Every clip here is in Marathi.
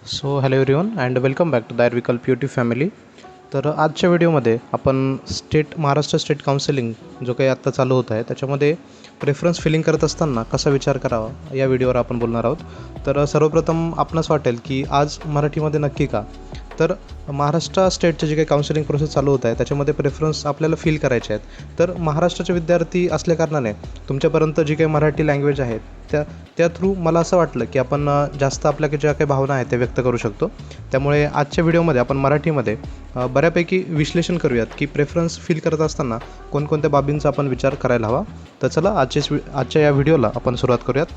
So hello everyone and welcome back to the Vikalp YouTube family. तर आजच्या व्हिडिओमध्ये आपण महाराष्ट्र स्टेट काउन्सिलिंग जो काही आत्ता चालू होत आहे त्याच्यामध्ये प्रेफरन्स फिलिंग करत असताना कसा विचार करावा या व्हिडिओवर आपण बोलणार आहोत. तर सर्वप्रथम आपणास वाटेल की आज मराठीमध्ये नक्की का, तर महाराष्ट्र स्टेटचे जे काही काउन्सिलिंग प्रोसेस चालू होत आहे त्याच्यामध्ये प्रेफरन्स आपल्याला फिल करायचे आहेत. तर महाराष्ट्राचे विद्यार्थी असल्याकारणाने तुमच्यापर्यंत जी काही मराठी लँग्वेज आहे त्या थ्रू मला असं वाटलं की आपण जास्त आपल्या ज्या काही भावना आहेत त्या व्यक्त करू शकतो. त्यामुळे आजच्या व्हिडिओमध्ये आपण मराठीमध्ये बऱ्यापैकी विश्लेषण करूयात की प्रेफरन्स फिल करत असताना कोणकोणत्या बाबींचा आपण विचार करायला हवा. तर चला आजच्या या व्हिडिओला आपण सुरुवात करूयात.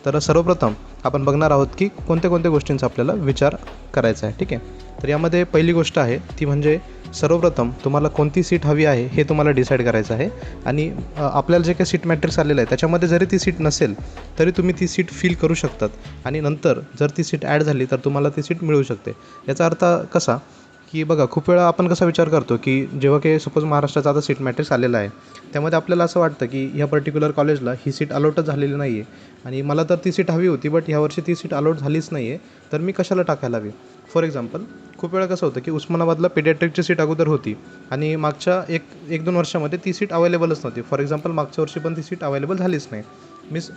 तर सर्वप्रथम आपण बघणार आहोत की कोणत्या कोणत्या गोष्टींचा आपल्याला विचार करायचा आहे. ठीक आहे, तर यामध्ये पहिली गोष्ट आहे ती म्हणजे सर्वप्रथम तुम्हाला कोणती सीट हवी आहे हे तुम्हाला डिसाईड करायचं आहे. आणि आपल्याला जे काही सीट मॅट्रिक्स आलेलं आहे त्याच्यामध्ये जरी ती सीट नसेल तरी तुम्ही ती सीट फिल करू शकतात आणि नंतर जर ती सीट ॲड झाली तर तुम्हाला ती सीट मिळू शकते. याचा अर्थ कसा की बघा, खूप वेळा आपण कसा विचार करतो की जेव्हा काही सपोज महाराष्ट्राचा आता सीट मॅट्रिक्स आलेला आहे त्यामध्ये आपल्याला असं वाटतं की ह्या पर्टिक्युलर कॉलेजला ही सीट अलॉटच झालेली नाही आहे आणि मला तर ती सीट हवी होती बट ह्यावर्षी ती सीट अलॉट झालीच नाही आहे, तर मी कशाला टाकायला हवी. फॉर एक्झाम्पल, खूप वेळा कसं होतं की उस्मानाबादला पेडियाट्रिकची सीट अगोदर होती आणि मागच्या एक दोन वर्षामध्ये ती सीट अवेलेबलच नव्हती. फॉर एक्झाम्पल, मागच्या वर्षी पण ती सीट अवेलेबल झालीच नाही. मीन्स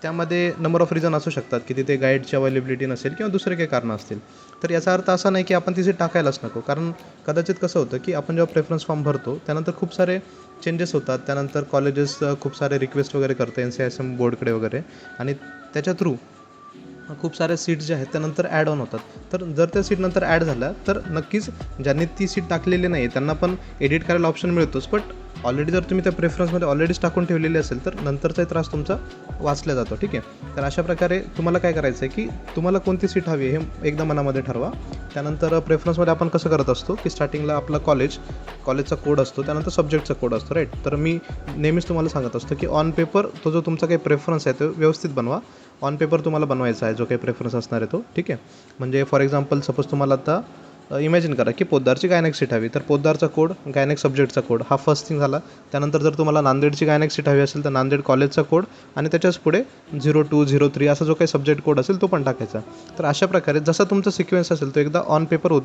त्यामध्ये नंबर ऑफ रिझन असू शकतात की तिथे गाईडची अवेलेबिलिटी नसेल किंवा दुसरे काही कारणं असतील. तर याचा अर्थ असा नाही की आपण ती सीट टाकायलाच नको, कारण कदाचित कसं होतं की आपण जेव्हा प्रेफरन्स फॉर्म भरतो त्यानंतर खूप सारे चेंजेस होतात. त्यानंतर कॉलेजेस खूप सारे रिक्वेस्ट वगैरे करते NCISM बोर्डकडे वगैरे, आणि त्याच्या थ्रू खूप साऱ्या सीट्स ज्या आहेत त्यानंतर ॲड ऑन होतात. तर जर त्या सीट नंतर ॲड झाल्या तर नक्कीच ज्यांनी ती सीट टाकलेली नाही त्यांना पण एडिट करायला ऑप्शन मिळतोच, बट ऑलरेडी जर तुम्ही त्या प्रेफरन्समध्ये ऑलरेडीच टाकून ठेवलेली असेल तर नंतरचाही त्रास तुमचा वाचला जातो. ठीक आहे, तर अशा प्रकारे तुम्हाला काय करायचं आहे की तुम्हाला कोणती सीट हवी आहे हे एकदा मनामध्ये ठरवा. त्यानंतर प्रेफरन्समध्ये आपण कसं करत असतो की स्टार्टिंगला आपला कॉलेजचा कोड असतो, त्यानंतर सब्जेक्टचा कोड असतो, राईट. तर मी नेहमीच तुम्हाला सांगत असतो की ऑन पेपर तो जो तुमचा काही प्रेफरन्स आहे तो व्यवस्थित बनवा. ऑन पेपर तुम्हाला बनवायचा आहे जो काही प्रेफरन्स असणार आहे तो. ठीक आहे, म्हणजे फॉर एक्झाम्पल सपोज तुम्हाला आता इमॅजिन करा की पोद्दारची गायनेक सीट हवी, तर पोद्दारचा कोड, गायनेक सब्जेक्टचा कोड हा फर्स्ट थिंग झाला. त्यानंतर जर तुम्हाला नांदेडची गायनेक सीट हवी असेल तर नांदेड कॉलेजचा कोड आणि त्याच्याच पुढे 02, 03 असा जो काही सब्जेक्ट कोड असेल तो पण टाकायचा. तर अशा प्रकारे जसा तुमचा सिक्वेन्स असेल तो एकदा ऑन पेपर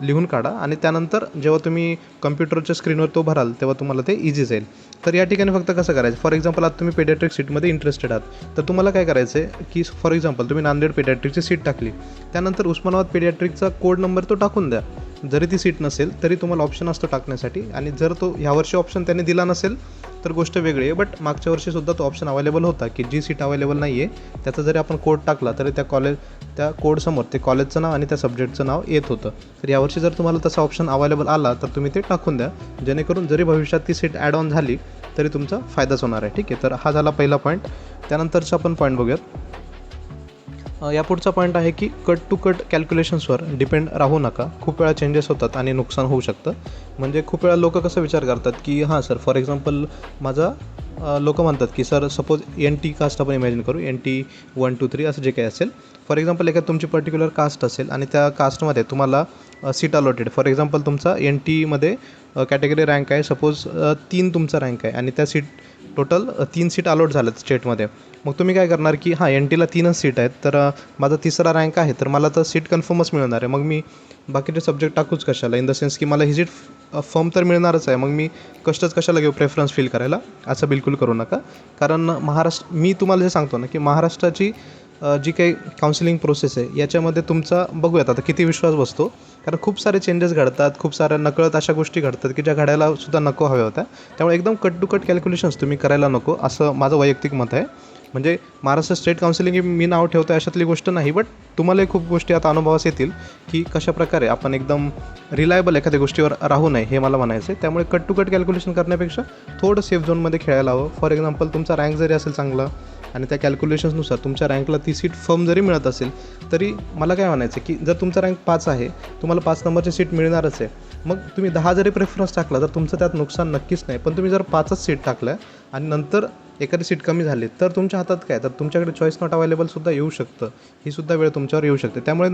लिहून काढा आणि त्यानंतर जेव्हा तुम्ही कम्प्युटरच्या स्क्रीनवर तो भराल तेव्हा तुम्हाला ते इझी जाईल. तर या ठिकाणी फक्त कसं करायचं, फॉर एक्झाम्पल आता तुम्ही पेडियाट्रिक सीटमध्ये इंटरेस्टेड आहात तर तुम्हाला काय करायचं आहे की फॉर एक्झाम्पल तुम्ही नांदेड पेडियाट्रिकची सीट टाकली, त्यानंतर उस्मानाबाद पेडियाट्रिकचा कोड नंबर तो टाकून द्या. जरी ती सीट नसेल तरी तुम्हाला ऑप्शन असतो टाकण्यासाठी, आणि जर तो ह्यावर्षी ऑप्शन त्याने दिला नसेल तर गोष्ट वेगळी आहे, बट मागच्या वर्षीसुद्धा तो ऑप्शन अवेलेबल होता की जी सीट अवेलेबल नाही आहे त्याचा जरी आपण कोड टाकला तरी त्या कोडसमोर ते कॉलेजचं नाव आणि त्या सब्जेक्टचं नाव येत होतं. तर यावर्षी जर तुम्हाला तसा ऑप्शन अवेलेबल आला तर तुम्ही ते टाकून द्या, जेणेकरून जरी भविष्यात ती सीट ॲड ऑन झाली तरी तुमचा फायदाच होणार आहे. ठीक आहे, तर हा झाला पहिला पॉईंट. त्यानंतरचा आपण पॉईंट बघूयात. या पुढचा पॉईंट आहे की कट टू कट कॅल्क्युलेशन्सवर डिपेंड राहू नका. खूप वेळा चेंजेस होतात आणि नुकसान होऊ शकतं. म्हणजे खूप वेळा लोक कसं विचार करतात की हां सर, फॉर एक्झाम्पल लोक म्हणतात की सर सपोज NT कास्ट आपण इमॅजिन करू, NT 1, 2, 3 असं जे काही असेल. फॉर एक्झाम्पल एखादी तुमची पर्टिक्युलर कास्ट असेल आणि त्या कास्टमध्ये तुम्हाला सीट अलॉटेड, फॉर एक्झाम्पल तुमचा NTमध्ये कॅटेगरी रँक आहे सपोज 3 तुमचा रँक आहे आणि त्या सीट टोटल 3 सीट अलॉट झाल्यात स्टेटमध्ये. मग तुम्ही काय करणार की हां NTला 3च सीट आहेत तर माझा 3रा रँक आहे तर मला तर सीट कन्फर्मच मिळणार आहे, मग मी बाकीचे सब्जेक्ट टाकूच कशाला, इन द सेन्स की मला ही सीट फर्म तर मिळणारच आहे, मग मी कष्टच कशाला घेऊ प्रेफरन्स फिल करायला. असं बिलकुल करू नका. कारण मी तुम्हाला जे सांगतो ना की महाराष्ट्राची जी काही काउन्सिलिंग प्रोसेस आहे याच्यामध्ये तुमचा बघूयात आता किती विश्वास बसतो. कारण खूप सारे चेंजेस घडतात, खूप साऱ्या नकळत अशा गोष्टी घडतात की ज्या घडायला सुद्धा नको हव्या होत्या. त्यामुळे एकदम कट टू कट कॅल्क्युलेशन्स तुम्ही करायला नको, असं माझं वैयक्तिक मत आहे. म्हणजे महाराष्ट्र स्टेट काउन्सिलिंग ही मी नाव ठेवतो अशातली गोष्ट नाही, बट तुम्हालाही खूप गोष्टी आता अनुभवास येतील की कशाप्रकारे आपण एकदम रिलायबल एखाद्या गोष्टीवर राहू नये हे मला म्हणायचं आहे. त्यामुळे कट टू कट कॅल्क्युलेशन करण्यापेक्षा थोडं सेफ झोनमध्ये खेळायला हवं. फॉर एक्झाम्पल तुमचा रँक जरी असेल चांगला आणि त्या कॅल्क्युलेशन्सनुसार तुमच्या रँकला ती सीट फर्म जरी मिळत असेल तरी मला काय म्हणायचं की जर तुमचा रँक 5 आहे, तुम्हाला 5 नंबरची सीट मिळणारच आहे. मग तुम्ही 10 जरी प्रेफरन्स टाकला तर तुमचं त्यात नुकसान नक्कीच नाही. पण तुम्ही जर 5च सीट टाकल्या आणि नंतर एखादी सीट कमी झाली तर तुमच्या हातात काय, तर तुमच्याकडे चॉईस नॉट अवेलेबलसुद्धा येऊ शकतं. ही सुद्धा वेळ तुमच्यावर येऊ शकते. त्यामुळे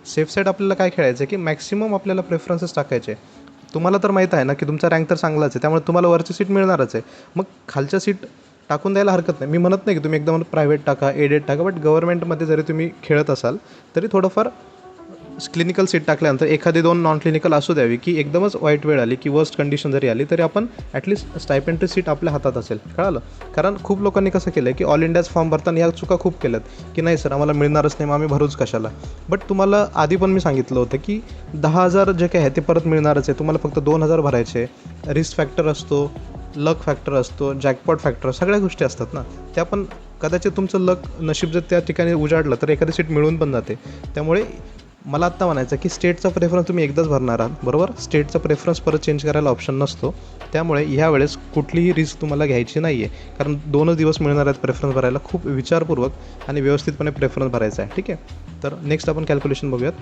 सेफ साईड आपल्याला काय खेळायचं आहे की मॅक्सिमम आपल्याला प्रेफरन्सेस टाकायचे. तुम्हाला तर माहीत आहे ना की तुमचा रँक तर चांगलाच आहे, त्यामुळे तुम्हाला वरची सीट मिळणारच आहे. मग खालच्या सीट टाकून द्यायला हरकत नाही. मी म्हणत नाही की तुम्ही एकदम प्रायव्हेट टाका, एडेड टाका, बट गव्हर्नमेंटमध्ये जरी तुम्ही खेळत असाल तरी थोडंफार क्लिनिकल सीट टाकल्यानंतर एखादी 2 नॉन क्लिनिकल असू द्यावी, की एकदमच वाईट वेळ आली की वर्स्ट कंडिशन जरी आली तरी आपण ॲटलीस्ट स्टायपेंडरी सीट आपल्या हातात असेल. कळालं? कारण खूप लोकांनी कसं केलं आहे की ऑल इंडियाज फॉर्म भरताना ह्या चुका खूप केल्यात, की नाही सर आम्हाला मिळणारच नाही, मग आम्ही भरूच कशाला. बट तुम्हाला आधी पण मी सांगितलं होतं की 10,000 जे काही आहे ते परत मिळणारच आहे. तुम्हाला फक्त 2,000 भरायचे. रिस्क फॅक्टर असतो, लक फॅक्टर असतो, जॅकपॉट फॅक्टर, सगळ्या गोष्टी असतात ना. त्या पण कदाचित तुमचं लक नशीब जर त्या ठिकाणी उजाडलं तर एखादी सीट मिळून पण जाते. त्यामुळे मला आत्ता म्हणायचं की स्टेटचा प्रेफरन्स तुम्ही एकदाच भरणार आहात, बरोबर. स्टेटचा प्रेफरन्स परत चेंज करायला ऑप्शन नसतो. त्यामुळे ह्या वेळेस कुठलीही रिस्क तुम्हाला घ्यायची नाही आहे, कारण 2च दिवस मिळणार आहेत प्रेफरन्स भरायला. खूप विचारपूर्वक आणि व्यवस्थितपणे प्रेफरन्स भरायचा आहे, ठीक आहे. तर नेक्स्ट आपण कॅल्क्युलेशन बघूयात.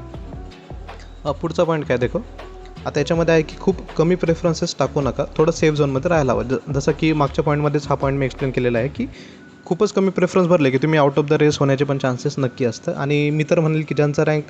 पुढचा पॉईंट काय देखो, आता याच्यामध्ये आहे की खूप कमी प्रेफरन्सेस टाकू नका, थोडं सेफ झोनमध्ये राहायला हवं. जसं की मागच्या पॉईंटमध्येच हा पॉईंट मी एक्सप्लेन केलेला आहे की खूपच कमी प्रेफरन्स भरले की तुम्ही आउट ऑफ द रेस होण्याचे पण चान्सेस नक्की असतं. आणि मी तर म्हणेल की ज्यांचा rank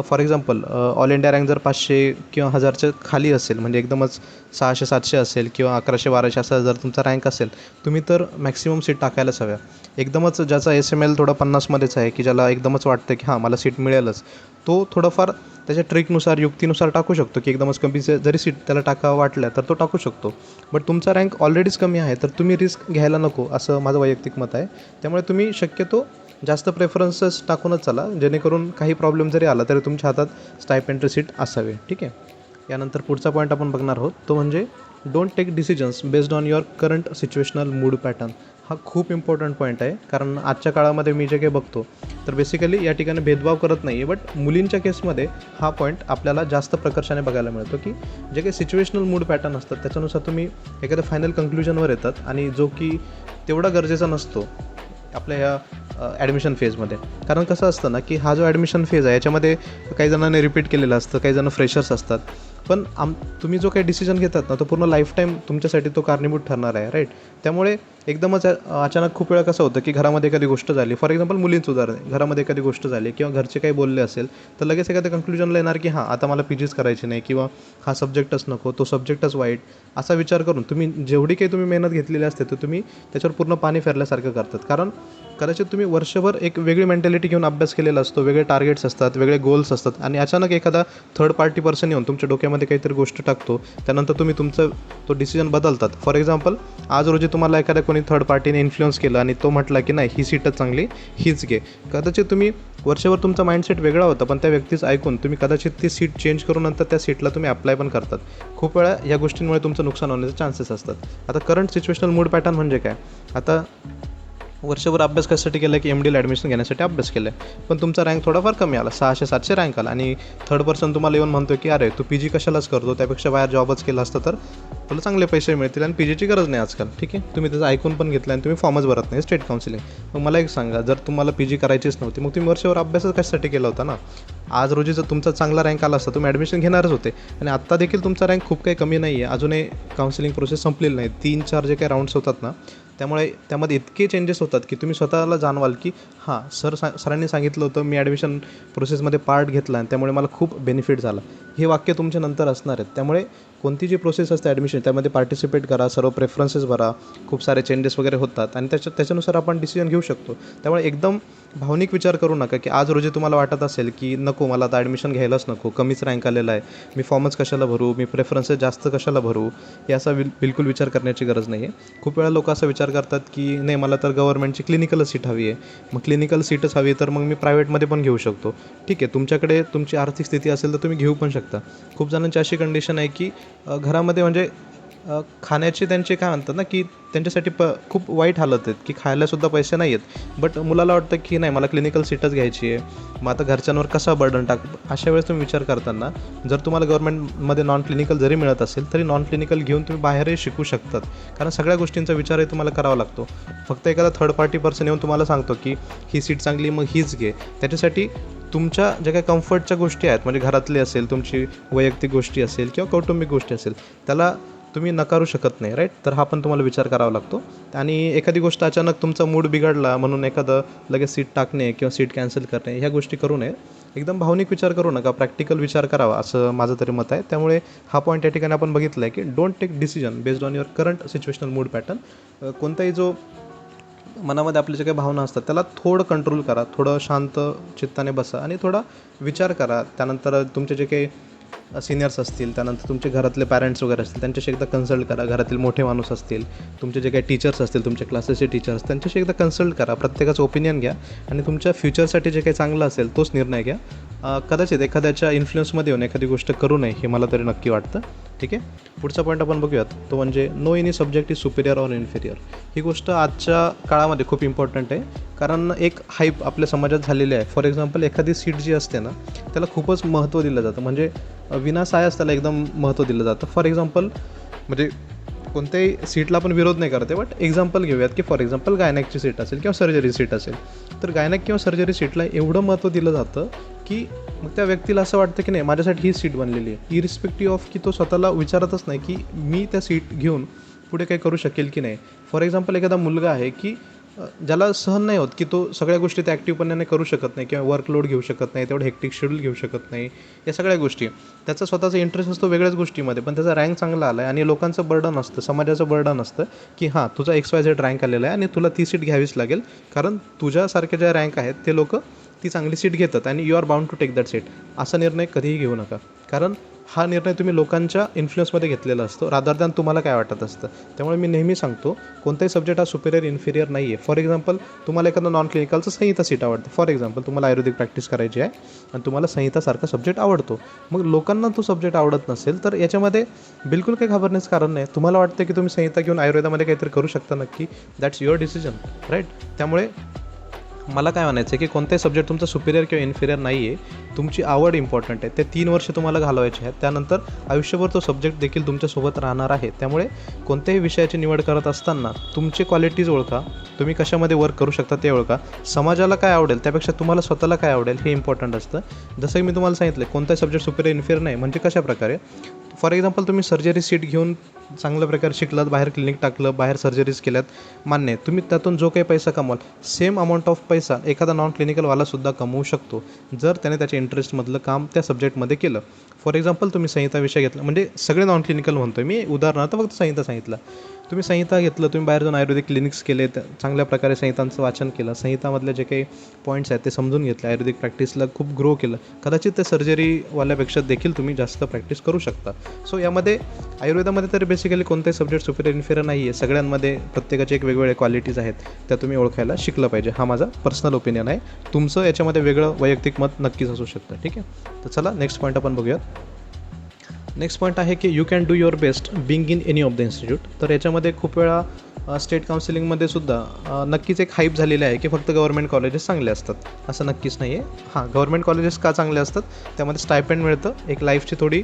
for example all India rank जर 500 किंवा 1000च्या खाली असेल, म्हणजे एकदमच 600-700 असेल किंवा 1100-1200 असा जर तुमचा रँक असेल, तुम्ही तर मॅक्सिमम सीट टाकायलाच हव्या. एकदमच ज्याचा SML थोडा 50मध्येच आहे, की ज्याला एकदमच वाटतं की हां मला सीट मिळेलच, तो थोडंफार त्याच्या ट्रिकनुसार युक्तीनुसार टाकू शकतो, की एकदमच कमी जरी सीट त्याला टाकावं वाटल्या तर तो टाकू शकतो. बट तुमचा रँक ऑलरेडीच कमी आहे तर तुम्ही रिस्क घ्यायला नको, असं माझं वैयक्तिक मत आहे. त्यामुळे तुम्ही शक्यतो जास्त प्रेफरन्सेस टाकूनच चला, जेणेकरून काही प्रॉब्लेम जरी आला तरी तुमच्या हातात स्टायपेंडरी सीट असावे, ठीक आहे. यानंतर पुढचा पॉईंट आपण बघणार आहोत, तो म्हणजे don't take decisions based on your current situational mood pattern. हा खूप इम्पॉर्टंट पॉईंट आहे, कारण आजच्या काळामध्ये मी जे काही बघतो तर बेसिकली या ठिकाणी भेदभाव करत नाही आहे, बट मुलींच्या केसमध्ये हा पॉईंट आपल्याला जास्त प्रकर्षाने बघायला मिळतो, की जे काही सिच्युएशनल मूड पॅटर्न असतात त्याच्यानुसार तुम्ही एखाद्या फायनल कन्क्लुजनवर येतात, आणि जो की तेवढा गरजेचा नसतो आपल्या ह्या ॲडमिशन फेजमध्ये. कारण कसं असतं ना, की हा जो ॲडमिशन फेज आहे याच्यामध्ये काही जणांनी रिपीट केलेलं असतं, काही जण फ्रेशर्स असतात. पण तुम्ही जो काही डिसिजन घेतात ना तो पूर्ण लाईफटाईम तुमच्यासाठी तो कारणीभूत ठरणार आहे, राईट. त्यामुळे एकदमच अचानक खूप वेळा कसं होतं की घरामध्ये एखादी गोष्ट झाली, फॉर एक्झाम्पल मुलींचं उदाहरण आहे, घरामध्ये एखादी गोष्ट झाली किंवा घरचे काही बोलले असेल तर लगेच एखाद्या कन्क्लुजनला येणार की हां आता मला PGच करायची नाही, किंवा हा सब्जेक्टच नको, तो सब्जेक्टच वाईट, असा विचार करून तुम्ही जेवढी काही तुम्ही मेहनत घेतलेली असते तर तुम्ही त्याच्यावर पूर्ण पाणी फेरल्यासारखं करतात. कारण कदाचित तुम्ही वर्षभर एक वेगळी मेंटॅलिटी घेऊन अभ्यास केलेला असतो, वेगळे टार्गेट्स असतात, वेगळे गोल्स असतात, आणि अचानक एखादा थर्ड पार्टी पर्सन येऊन तुमच्या डोक्यामध्ये काहीतरी गोष्ट टाकतो, त्यानंतर तुम्ही तुमचं तो डिसिजन बदलतात. फॉर एक्झाम्पल आज रोजी तुम्हाला एखाद्या कोणी थर्ड पार्टीने इन्फ्लुअन्स केलं आणि तो म्हटला की नाही ही सीटच चांगली, हीच घे. कदाचित तुम्ही वर्षभर तुमचा माइंडसेट वेगळा होता, पण त्या व्यक्तीच ऐकून तुम्ही कदाचित ती सीट चेंज करून नंतर त्या सीटला तुम्ही अप्लाय पण करतात. खूप वेळा या गोष्टींमुळे तुमचं नुकसान होण्याचे चान्सेस असतात. आता करंट सिच्युएशनल मूड पॅटर्न म्हणजे काय, आता वर्षभर अभ्यास कशासाठी केला की MDला ॲडमिशन घेण्यासाठी अभ्यास केला आहे, पण तुमचा रँक थोडाफार कमी आला, 600-700 रँक आला, आणि थर्ड पर्सन तुम्हाला येऊन म्हणतो की अरे तू PG कशालाच करतो, त्यापेक्षा बाहेर जॉबच केला असतं तर तुला चांगले पैसे मिळतील आणि PGची गरज नाही आजकाल, ठीक आहे. तुम्ही त्याचं ऐकून पण घेतलं आणि तुम्ही फॉर्मच भरत नाही स्टेट काउन्सिलिंग. मग मला एक सांगा, जर तुम्हाला PG करायचीच नव्हती मग तुम्ही वर्षभर अभ्यासच कशासाठी केला होता ना. आज रोजी जर तुमचा चांगला रँक आला असता तुम्ही ॲडमिशन घेणारच होते, आणि आत्ता देखील तुमचा रँक खूप काही कमी नाही आहे, अजूनही काउन्सिलिंग प्रोसेस संपलेली नाही, 3-4 जे काही राऊंड्स होतात ना, त्यामुळे त्यामध्ये इतके चेंजेस होतात की तुम्ही स्वतःला जाणवाल की हां सरांनी सांगितलं होतं, मी ॲडमिशन प्रोसेसमध्ये पार्ट घेतला आणि त्यामुळे मला खूप बेनिफिट झाला. हे वाक्य तुमच्या नंतर असणार आहेत. त्यामुळे कोणती जी प्रोसेस असते ॲडमिशन त्यामध्ये पार्टिसिपेट करा, सर्व प्रेफरन्सेस भरा, खूप सारे चेंजेस वगैरे होतात आणि त्याच्यानुसार आपण डिसिजन घेऊ शकतो. त्यामुळे एकदम भावनिक विचार करू नका की आज रोजी तुम्हाला वाटत असेल की नको मला आता ॲडमिशन घ्यायलाच नको, कमीच रँक आलेला आहे, मी फॉर्मच कशाला भरू, मी प्रेफरन्सेस जास्त कशाला भरू, याचा बिलकुल विचार करण्याची गरज नाही आहे. खूप वेळा लोक असा विचार करतात की नाही मला तर गव्हर्नमेंटची क्लिनिकलच सीट हवी आहे, मग क्लिनिकल सीटच हवी तर मग मी प्रायव्हेटमध्ये पण घेऊ शकतो. ठीक आहे, तुमच्याकडे तुमची आर्थिक स्थिती असेल तर तुम्ही घेऊ पण शकता. खूप जणांची अशी कंडिशन आहे की घरामध्ये म्हणजे खाण्याचे त्यांचे काय म्हणतात ना की त्यांच्यासाठी खूप वाईट हालत आहेत की खायलासुद्धा पैसे नाही आहेत, बट मुलाला वाटतं की नाही मला क्लिनिकल सीटच घ्यायची आहे, मग आता घरच्यांवर कसा बर्डन टाक. अशा वेळेस तुम्ही विचार करताना जर तुम्हाला गव्हर्नमेंटमध्ये नॉन क्लिनिकल जरी मिळत असेल तरी नॉन क्लिनिकल घेऊन तुम्ही बाहेरही शिकू शकतात, कारण सगळ्या गोष्टींचा विचारही तुम्हाला करावा लागतो. फक्त एखादा थर्ड पार्टी पर्सन येऊन तुम्हाला सांगतो की ही सीट चांगली मग हीच घे, त्याच्यासाठी तुमच्या ज्या काही कम्फर्टच्या गोष्टी आहेत म्हणजे घरातली असेल, तुमची वैयक्तिक गोष्टी असेल किंवा कौटुंबिक गोष्टी असेल, त्याला तुम्ही नकारू शकत नाही, राईट. तर हा पण तुम्हाला विचार करावा लागतो. आणि एखादी गोष्ट अचानक तुमचा मूड बिघडला म्हणून एखादं लगेच सीट टाकणे किंवा सीट कॅन्सल करणे ह्या गोष्टी करू नये. एकदम भावनिक विचार करू नका, प्रॅक्टिकल विचार करावा असं माझं तरी मत आहे. त्यामुळे हा पॉईंट या ठिकाणी आपण बघितला आहे की don't take decision based on your current situational mood pattern. कोणताही जो मनामध्ये आपल्या जे काही भावना असतात त्याला थोडं कंट्रोल करा, थोडं शांत चित्ताने बसा आणि थोडा विचार करा. त्यानंतर तुमचे जे काही सिनियर्स असतील, त्यानंतर तुमचे घरातले पॅरेंट्स वगैरे असतील त्यांच्याशी एकदा कन्सल्ट करा. घरातील मोठे माणूस असतील, तुमचे जे काही टीचर्स असतील, तुमच्या क्लासेसचे टीचर्स, त्यांच्याशी एकदा कन्सल्ट करा. प्रत्येकाचं ओपिनियन घ्या आणि तुमच्या फ्युचरसाठी जे काही चांगलं असेल तोच निर्णय घ्या. कदाचित एखाद्याच्या इन्फ्लुअन्समध्ये येऊन एखादी गोष्ट करू नये हे मला तरी नक्की वाटतं. ठीक आहे, पुढचा पॉईंट आपण बघूयात, तो म्हणजे no any subject is superior or inferior. ही गोष्ट आजच्या काळामध्ये खूप इम्पॉर्टंट आहे, कारण एक हाईप आपल्या समाजात झालेली आहे. फॉर एक्झाम्पल एखादी सीट जी असते ना त्याला खूपच महत्त्व दिलं जातं, म्हणजे विनासायास त्याला एकदम महत्त्व दिलं जातं. फॉर एक्झाम्पल म्हणजे कोणत्याही सीटला आपण विरोध नाही करते, बट एक्झाम्पल घेऊयात की फॉर एक्झाम्पल गायनॅकची सीट असेल किंवा सर्जरी सीट असेल, तर गायनॅक किंवा सर्जरी सीटला एवढं महत्त्व दिलं जातं की मग त्या व्यक्तीला असं वाटतं की नाही माझ्यासाठी ही सीट बनलेली आहे, इरिस्पेक्टिव्ह ऑफ की तो स्वतःला विचारतच नाही की मी त्या सीट घेऊन पुढे काही करू शकेल की नाही. फॉर एक्झाम्पल एखादा मुलगा आहे की ज्याला सहन नाही होत की तो सगळ्या गोष्टी त्या ॲक्टिव्हपणाने करू शकत नाही किंवा वर्कलोड घेऊ शकत नाही, तेवढं हेक्टिक शेड्यूल घेऊ शकत नाही, या सगळ्या गोष्टी. त्याचा स्वतःचा इंटरेस्ट असतो वेगळ्याच गोष्टीमध्ये, पण त्याचा रँक चांगला आला आहे आणि लोकांचं बर्डन असतं, समाजाचं बर्डन असतं की हां तुझा XYZ रँक आलेला आहे आणि तुला ती सीट घ्यावीच लागेल, कारण तुझ्यासारख्या ज्या रँक आहेत ते लोक ती चांगली सीट घेतात आणि you are bound to take that seat. असा निर्णय कधीही घेऊ नका, कारण हा निर्णय तुम्ही लोकांच्या इन्फ्लुअन्समध्ये घेतलेला असतो रादर दॅन तुम्हाला काय वाटत असतं. त्यामुळे मी नेहमी सांगतो कोणताही सब्जेक्ट हा सुपिरियर इन्फिरियर नाही आहे. फॉर एक्झाम्पल तुम्हाला एखादं नॉन क्लिनिकलचं संहिता सीट आवडतं, फॉर एक्झाम्पल तुम्हाला आयुर्वेदिक प्रॅक्टिस करायची आहे आणि तुम्हाला संहितासारखा सब्जेक्ट आवडतो, मग लोकांना तो सब्जेक्ट आवडत नसेल तर याच्यामध्ये बिलकुल काही घाबरण्याचं कारण नाही. तुम्हाला वाटतं की तुम्ही संहिता घेऊन आयुर्वेदामध्ये काहीतरी करू शकता, नक्की दॅट्स युअर डिसिजन, राईट. त्यामुळे मला काय म्हणायचं आहे की कोणताही सब्जेक्ट तुमचा सुपिरियर किंवा इन्फिरियर नाही आहे, तुमची आवड इम्पॉर्टंट आहे. ते 3 वर्ष तुम्हाला घालवायचे आहेत, त्यानंतर आयुष्यभर तो सब्जेक्ट देखील तुमच्यासोबत राहणार आहे. त्यामुळे कोणत्याही विषयाची निवड करत असताना तुमचे क्वालिटीज ओळखा, तुम्ही कशामध्ये वर्क करू शकता ते ओळखा, समाजाला काय आवडेल त्यापेक्षा तुम्हाला स्वतःला काय आवडेल हे इम्पॉर्टंट असतं. जसं की मी तुम्हाला सांगितलं कोणताही सब्जेक्ट सुपिरियर इन्फिरियर नाही, म्हणजे कशा प्रकारे फॉर एक्झाम्पल तुम्ही सर्जरी सीट घेऊन चांगल्या प्रकारे शिकलात, बाहेर क्लिनिक टाकलं, बाहेर सर्जरीज केल्यात, मान्य आहे, तुम्ही त्यातून जो काही पैसा कमवाल सेम अमाऊंट ऑफ पैसा एखादा नॉन क्लिनिकलवालासुद्धा कमवू शकतो जर त्याने त्याच्या इंटरेस्टमधलं काम त्या सब्जेक्टमध्ये केलं. फॉर एक्झाम्पल तुम्ही संहिता विषय घेतला, म्हणजे सगळे नॉन क्लिनिकल म्हणतो मी, उदाहरणार्थ फक्त संहिता सांगितलं, तुम्ही संहिता घेतलं, तुम्ही बाहेर जाऊन आयुर्वेदिक क्लिनिक्स केले, चांगल्या प्रकारे संहितांचं वाचन केलं, संहितामधले जे काही पॉईंट्स आहेत ते समजून घेतले, आयुर्वेदिक प्रॅक्टिसला खूप ग्रो केलं, कदाचित ते सर्जरीवाल्यापेक्षा देखील तुम्ही जास्त प्रॅक्टिस करू शकता. सो यामध्ये आयुर्वेदामध्ये तर बेसिकली कोणताही सब्जेक्ट सुपिरियर इन्फिरियर नाही आहे, सगळ्यांमध्ये प्रत्येकाचे एक वेगवेगळे क्वालिटीज आहेत, त्या तुम्ही ओळखायला शिकलं पाहिजे. हा माझा पर्सनल ओपिनियन आहे, तुमचं याच्यामध्ये वेगळं वैयक्तिक मत नक्कीच असू शकतं. ठीक आहे, तर चला नेक्स्ट पॉईंट आपण बघूयात. नेक्स्ट पॉईंट आहे की you can do your best being in any of the institute. तर याच्यामध्ये खूप वेळा स्टेट काउन्सिलिंगमध्ये सुद्धा नक्कीच एक हाईप झालेली आहे की फक्त गव्हर्मेंट कॉलेजेस चांगले असतात, असं नक्कीच नाही आहे. हां, गव्हर्मेंट कॉलेजेस का चांगले असतात, त्यामध्ये स्टायपेंड मिळतं, एक लाईफची थोडी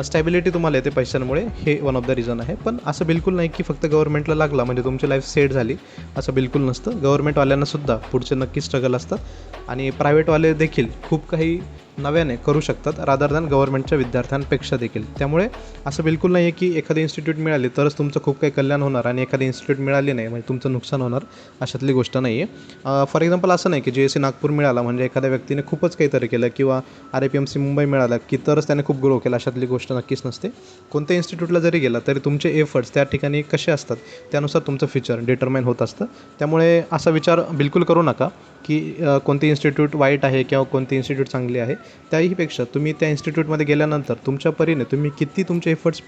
स्टॅबिलिटी तुम्हाला येते पैशांमुळे, हे वन ऑफ द रिझन आहे. पण असं बिलकुल नाही की फक्त गव्हर्मेंटला लागला म्हणजे तुमची लाईफ सेट झाली, असं बिलकुल नसतं. गव्हर्मेंटवाल्यांनासुद्धा पुढचे नक्की स्ट्रगल असतात आणि प्रायव्हेटवाले देखील खूप काही नव्याने करू शकतात रादर दॅन गव्हर्मेंटच्या विद्यार्थ्यांपेक्षा देखील. त्यामुळे असं बिलकुल नाही आहे की एखादी इन्स्टिट्यूट मिळाली तरच तुमचं खूप काही कल्याण होणार आणि एखादी इन्स्टिट्यूट मिळाली नाही म्हणजे तुमचं नुकसान होणार, अशातली गोष्ट नाही आहे. फॉर एक्झाम्पल असं नाही की JSC नागपूर मिळाला म्हणजे एखाद्या व्यक्तीने खूपच काहीतरी केलं किंवा RIPMC मुंबई मिळाला की तरच त्याने खूप ग्रो केला, अशातली गोष्ट नक्कीच नसते. कोणत्या इन्स्टिट्यूटला जरी गेला तरी तुमचे एफर्ट्स त्या ठिकाणी कसे असतात त्यानुसार तुमचं फ्युचर डिटरमाइन होत असतं. त्यामुळे असा विचार बिलकुल करू नका की कोणती इन्स्टिट्यूट वाईट आहे किंवा कोणती इन्स्टिट्यूट चांगली आहे. त्याहीपेक्षा तुम्ही त्या इन्स्टिट्यूटमध्ये गेल्यानंतर तुमच्या परीने तुम्ही किती तुमचे एफर्ट्स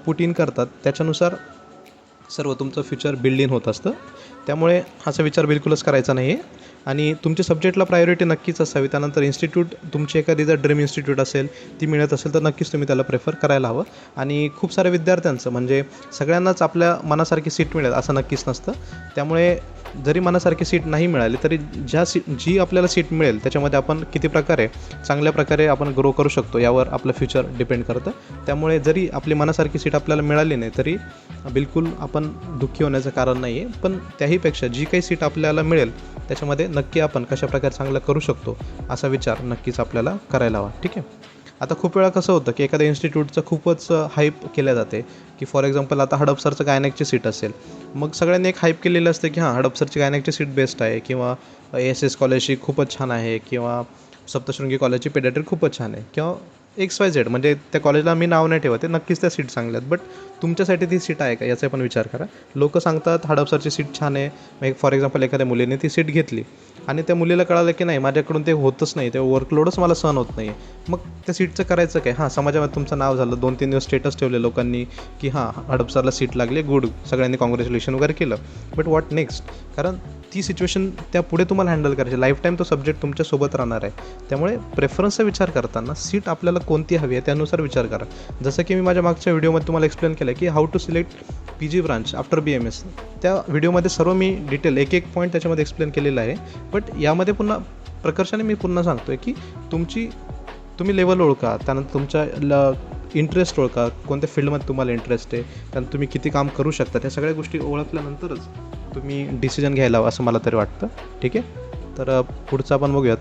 पुट इन करतात त्याच्यानुसार सर्व तुमचं फ्युचर बिल्ड इन होत असतं. त्यामुळे असा विचार बिलकुलच करायचा नाही आहे आणि तुमच्या सब्जेक्टला प्रायोरिटी नक्कीच असावी. त्यानंतर इन्स्टिट्यूट तुमची एखादी जर ड्रीम इन्स्टिट्यूट असेल ती मिळत असेल तर नक्कीच तुम्ही त्याला प्रेफर करायला हवं. आणि खूप साऱ्या विद्यार्थ्यांचं म्हणजे सगळ्यांनाच आपल्या मनासारखी सीट मिळेल असं नक्कीच नसतं. त्यामुळे जरी मनासारखी सीट नाही मिळाली तरी जी आपल्याला सीट मिळेल त्याच्यामध्ये आपण किती प्रकारे चांगल्या प्रकारे आपण ग्रो करू शकतो यावर आपलं फ्युचर डिपेंड करतं. त्यामुळे जरी आपली मनासारखी सीट आपल्याला मिळाली नाही तरी बिलकुल आपण दुःखी होण्याचं कारण नाही आहे. पण त्याहीपेक्षा जी काही सीट आपल्याला मिळेल त्याच्यामध्ये नक्की आपण कशाप्रकारे चांगलं करू शकतो असा विचार नक्कीच आपल्याला करायला हवा. ठीक आहे, आता खूप वेळा कसं होतं की एखाद्या इन्स्टिट्यूटचं खूपच हाईप केल्या जाते की फॉर एक्झाम्पल आता हडपसरचं गायनॅकची सीट असेल, मग सगळ्यांनी एक हाईप केलेलं असतं की हां हडपसरची गायनॅकची सीट बेस्ट आहे किंवा ASS कॉलेजची खूपच छान आहे किंवा सप्तशृंगी कॉलेजची पेडियाट्रिक खूपच छान आहे किंवा XYZ म्हणजे त्या कॉलेजला मी नाव नाही ठेवत आहे, नक्कीच त्या सीट चांगल्या आहेत, बट तुमच्यासाठी ती सीट आहे का याचा पण विचार करा. लोक सांगतात हडपसरची सीट छान आहे, मग फॉर एक्झाम्पल एखाद्या मुलीने ती सीट घेतली आणि त्या मुलीला कळालं की नाही माझ्याकडून ते होतच नाही, ते वर्कलोडच मला सहन होत नाही मग त्या सीटचं करायचं काय. हां, समाजामध्ये तुमचं नाव झालं, 2-3 दिवस स्टेटस ठेवले लोकांनी की हां हडपसरला सीट लागली, गुड, सगळ्यांनी कॉंग्रॅच्युलेशन वगैरे केलं, बट व्हॉट नेक्स्ट. कारण ती सिच्युएशन त्या पुढे तुम्हाला हँडल करायची, लाईफ टाईम तो सब्जेक्ट तुमच्यासोबत राहणार आहे. त्यामुळे प्रेफरन्सचा विचार करताना सीट आपल्याला कोणती हवी आहे त्यानुसार विचार करा. जसं की मी माझ्या मागच्या व्हिडिओमध्ये तुम्हाला एक्सप्लेन केलं की how to select PG branch after BMS. त्या व्हिडिओमध्ये सर्व मी डिटेल एक पॉईंट त्याच्यामध्ये एक्सप्लेन केलेलं आहे. बट यामध्ये पुन्हा प्रकर्षाने मी पुन्हा सांगतो आहे की तुम्ही लेवल ओळखा, त्यानंतर तुमच्या इंटरेस्ट ओळखा, कोणत्या फील्डमध्ये तुम्हाला इंटरेस्ट आहे, त्यानंतर तुम्ही किती काम करू शकता, त्या सगळ्या गोष्टी ओळखल्यानंतरच तुम्ही डिसिजन घ्यायला हवं असं मला तरी वाटतं. ठीक आहे, तर पुढचं आपण बघूयात.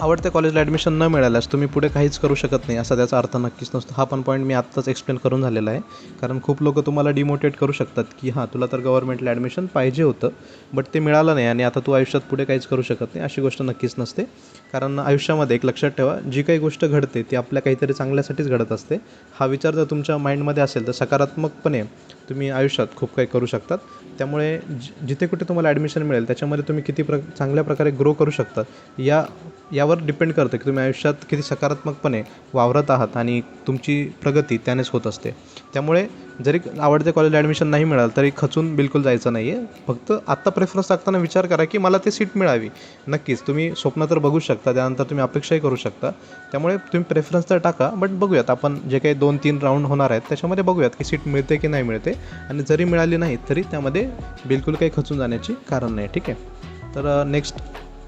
आवडत्या कॉलेजला ॲडमिशन न मिळाल्यास तुम्ही पुढे काहीच करू शकत नाही असा त्याचा अर्थ नक्कीच नसतो. हा पण पॉईंट मी आत्ताच एक्सप्लेन करून झालेला आहे. कारण खूप लोक तुम्हाला डिमोटिवेट करू शकतात की हां तुला तर गव्हर्नमेंटला ॲडमिशन पाहिजे होतं बट ते मिळालं नाही आणि आता तू आयुष्यात पुढे काहीच करू शकत नाही, अशी गोष्ट नक्कीच नसते. कारण आयुष्यामध्ये एक लक्षात ठेवा, जी काही गोष्ट घडते ती आपल्या काहीतरी चांगल्यासाठीच घडत असते. हा विचार जर तुमच्या माइंडमध्ये असेल तर सकारात्मकपणे तुम्ही आयुष्यात खूप काही करू शकतात. त्यामुळे जिथे कुठे तुम्हाला ॲडमिशन मिळेल त्याच्यामध्ये तुम्ही किती चांगल्या प्रकारे ग्रो करू शकतात यावर डिपेंड करतं की तुम्ही आयुष्यात किती सकारात्मकपणे वावरत आहात आणि तुमची प्रगती त्यानेच होत असते. त्यामुळे जरी आवडत्या कॉलेजला ॲडमिशन नाही मिळालं तरी खचून बिलकुल जायचं नाही आहे. फक्त आत्ता प्रेफरन्स टाकताना विचार करा की मला ते सीट मिळावी. नक्कीच तुम्ही स्वप्न तर बघू शकता, त्यानंतर तुम्ही अपेक्षाही करू शकता. त्यामुळे तुम्ही प्रेफरन्स तर टाका, बट बघूयात आपण जे काही 2-3 राऊंड होणार आहेत त्याच्यामध्ये बघूयात की सीट मिळते की नाही मिळते. आणि जरी मिळाली नाही तरी त्यामध्ये बिलकुल काही खचून जाण्याची कारण नाही. ठीक आहे, तर नेक्स्ट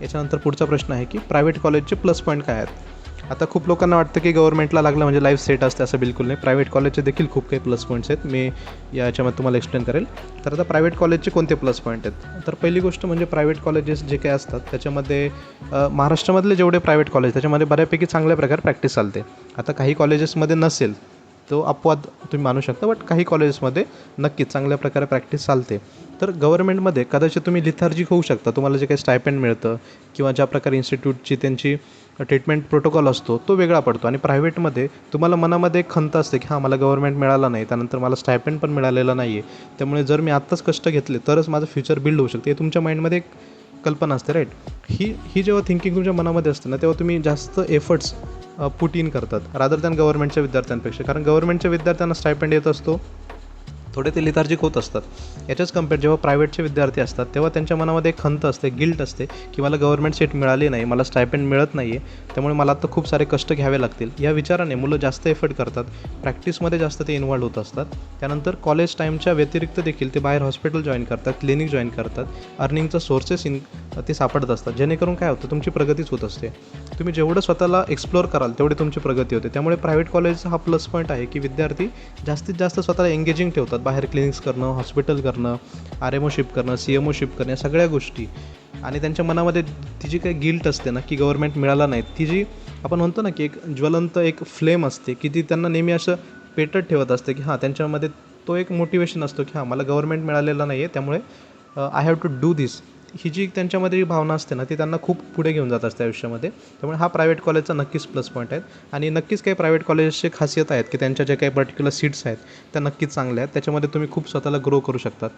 याच्यानंतर पुढचा प्रश्न आहे की प्रायव्हेट कॉलेजचे प्लस पॉईंट काय आहेत. आता खूप लोकांना वाटतं की गव्हर्नमेंटला लागलं म्हणजे लाईफ सेट असते, असं बिलकुल नाही. प्रायव्हेट कॉलेजचे देखील खूप काही प्लस पॉईंट्स आहेत, मी याच्यामध्ये तुम्हाला एक्सप्लेन करेल. तर आता प्रायव्हेट कॉलेजचे कोणते प्लस पॉईंट आहेत, तर पहिली गोष्ट म्हणजे प्रायव्हेट कॉलेजेस जे काही असतात त्याच्यामध्ये महाराष्ट्रामधले जेवढे प्रायव्हेट कॉलेज त्याच्यामध्ये बऱ्यापैकी चांगल्या प्रकारे प्रॅक्टिस चालते. आता काही कॉलेजेसमध्ये नसेल तो अपवाद तुम्ही मानू शकता, बट काही कॉलेजेसमध्ये नक्कीच चांगल्या प्रकारे प्रॅक्टिस चालते. तर गव्हर्नमेंटमध्ये कदाचित तुम्ही लिथार्जिक होऊ शकता, तुम्हाला जे काही स्टायपेंड मिळतं किंवा ज्या प्रकारे इन्स्टिट्यूटची त्यांची ट्रीटमेंट प्रोटोकॉल असतो तो वेगळा पडतो. आणि प्रायव्हेटमध्ये तुम्हाला मनामध्ये एक खंत असते की हां मला गव्हर्नमेंट मिळाला नाही, त्यानंतर मला स्टायपेंड पण मिळालेलं नाही आहे, त्यामुळे जर मी आत्ताच कष्ट घेतले तरच माझं फ्युचर बिल्ड होऊ शकते, हे तुमच्या माइंडमध्ये एक कल्पना असते, राईट. ही जेव्हा थिंकिंग तुमच्या मनामध्ये असते ना तेव्हा तुम्ही जास्त एफर्ट्स पुट इन करतात रादर दॅन गव्हर्नमेंटच्या विद्यार्थ्यांपेक्षा. कारण गव्हर्नमेंटच्या विद्यार्थ्यांना स्टायपेंड येत असतो, थोडे ते लिथार्जिक होत असतात. याच्याच कम्पेअर जेव्हा प्रायव्हेटचे विद्यार्थी असतात तेव्हा त्यांच्या मनामध्ये एक खंत असते, गिल्ट असते की मला गव्हर्नमेंट सीट मिळाली नाही, मला स्टायपेंड मिळत नाही आहे, त्यामुळे मला आता खूप सारे कष्ट घ्यावे लागतील. या विचाराने मुलं जास्त एफर्ट करतात, प्रॅक्टिसमध्ये जास्त ते इन्व्हॉल्व होत असतात. त्यानंतर कॉलेज टाईमच्या व्यतिरिक्त देखील ते बाहेर हॉस्पिटल जॉईन करतात, क्लिनिक जॉईन करतात, अर्निंगचं सोर्सेस ते सापडत असतात, जेणेकरून काय होतं तुमची प्रगतीच होत असते. तुम्ही जेवढं स्वतःला एक्सप्लोअर कराल तेवढी तुमची प्रगती होते. त्यामुळे प्रायव्हेट कॉलेजचा हा प्लस पॉईंट आहे की विद्यार्थी जास्तीत जास्त स्वतःला एंगेजिंग ठेवतात, बाहेर क्लिनिक्स करणं, हॉस्पिटल करणं, RMOशिप करणं, CMOशिप करणं, या सगळ्या गोष्टी. आणि त्यांच्या मनामध्ये ती जी काही गिल्ट असते ना की गव्हर्नमेंट मिळाला नाही, ती जी आपण म्हणतो ना की एक ज्वलंत एक फ्लेम असते की ती त्यांना नेहमी असं पेटत ठेवत असते की हां त्यांच्यामध्ये तो एक मोटिवेशन असतो की हां मला गव्हर्नमेंट मिळालेलं नाही आहे, त्यामुळे आय हॅव टू डू दिस. ही जी त्यांच्यामध्ये भावना असते ना ती त्यांना खूप पुढे घेऊन जात असते आयुष्यामध्ये. त्यामुळे हा प्रायव्हेट कॉलेजचा नक्कीच प्लस पॉईंट आहे. आणि नक्कीच काही प्रायव्हेट कॉलेजची खासियत आहेत की त्यांच्या ज्या काही पर्टिक्युलर सीट्स आहेत त्या नक्कीच चांगल्या आहेत, त्याच्यामध्ये तुम्ही खूप स्वतःला ग्रो करू शकतात.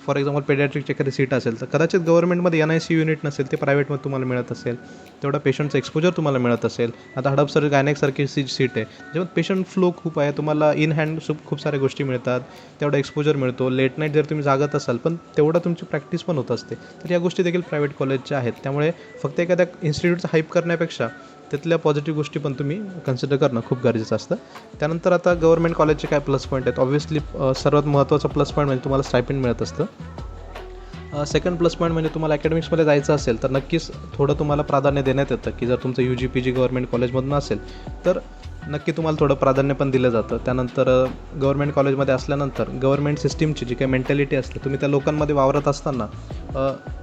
फॉर एक्झाम्पल पेडियाट्रिकची एखादी सीट असेल तर कदाचित गव्हर्नमेंटमध्ये NICU युनिट नसेल, ते प्रायव्हेटमध्ये तुम्हाला मिळत असेल, तेवढा पेशंटचं एक्सपोजर तुम्हाला मिळत असेल. आता हडपसर गायनेकसारखी सीट आहे जेव्हा पेशंट फ्लो खूप आहे, तुम्हाला इन हँड खूप साऱ्या गोष्टी मिळतात, तेवढा एक्सपोजर मिळतो, लेट नाईट जर तुम्ही जागत असाल पण तेवढा तुमची प्रॅक्टिस पण होत असते. तर या गोष्टी देखील प्रायव्हेट कॉलेजच्या आहेत. त्यामुळे फक्त एखाद्या इन्स्टिट्यूटचं हाईप करण्यापेक्षा त्यातल्या पॉझिटिव्ह गोष्टी पण तुम्ही कन्सिडर करणं खूप गरजेचं असतं. त्यानंतर आता गव्हर्नमेंट कॉलेजचे काय प्लस पॉईंट आहेत. ऑब्व्हियसली सर्वात महत्त्वाचा प्लस पॉईंट म्हणजे तुम्हाला स्टायपेंड मिळत असतं. सेकंड प्लस पॉईंट म्हणजे तुम्हाला अकॅडमिक्समध्ये जायचं असेल तर नक्कीच थोडं तुम्हाला प्राधान्य देण्यात येतं की जर तुमचं UG PG गव्हर्नमेंट कॉलेजमधून असेल तर नक्की तुम्हाला थोडं प्राधान्य पण दिलं जातं. त्यानंतर गव्हर्नमेंट कॉलेजमध्ये असल्यानंतर गव्हर्नमेंट सिस्टीमची जी काही मेंटॅलिटी असते, तुम्ही त्या लोकांमध्ये वावरत असताना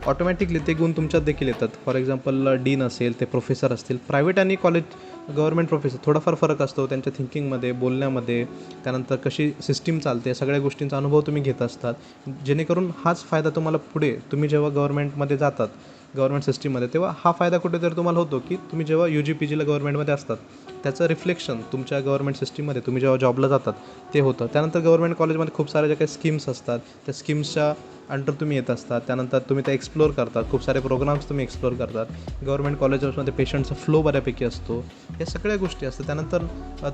ऑटोमॅटिकली ते गुण तुमच्यात देखील येतात. फॉर एक्झाम्पल डीन असेल, ते प्रोफेसर असतील, प्रायव्हेट आणि कॉलेज गव्हर्नमेंट प्रोफेसर थोडाफार फरक असतो त्यांच्या थिंकिंगमध्ये, बोलण्यामध्ये, त्यानंतर कशी सिस्टीम चालते, सगळ्या गोष्टींचा अनुभव तुम्ही घेत असतात. जेणेकरून हाच फायदा तुम्हाला पुढे तुम्ही जेव्हा गव्हर्नमेंटमध्ये जातात, गव्हर्नमेंट सिस्टीममध्ये, तेव्हा हा फायदा कुठेतरी तुम्हाला होतो की तुम्ही जेव्हा UG PGला गव्हर्नमेंटमध्ये असतात त्याचं रिफ्लेक्शन तुमच्या गव्हर्मेंट सिस्टीममध्ये तुम्ही जेव्हा जॉबला जातात ते होतं. त्यानंतर गव्हर्मेंट कॉलेजमध्ये खूप साऱ्या ज्या काही स्कीम्स असतात त्या स्कीम्सच्या अंडर तुम्ही येत असतात. त्यानंतर तुम्ही ते एक्सप्लोअर करतात, खूप सारे प्रोग्राम्स तुम्ही एक्सप्लोअर करतात. गव्हर्मेंट कॉलेजेसमध्ये पेशंटचा फ्लो बऱ्यापैकी असतो. या सगळ्या गोष्टी असतात. त्यानंतर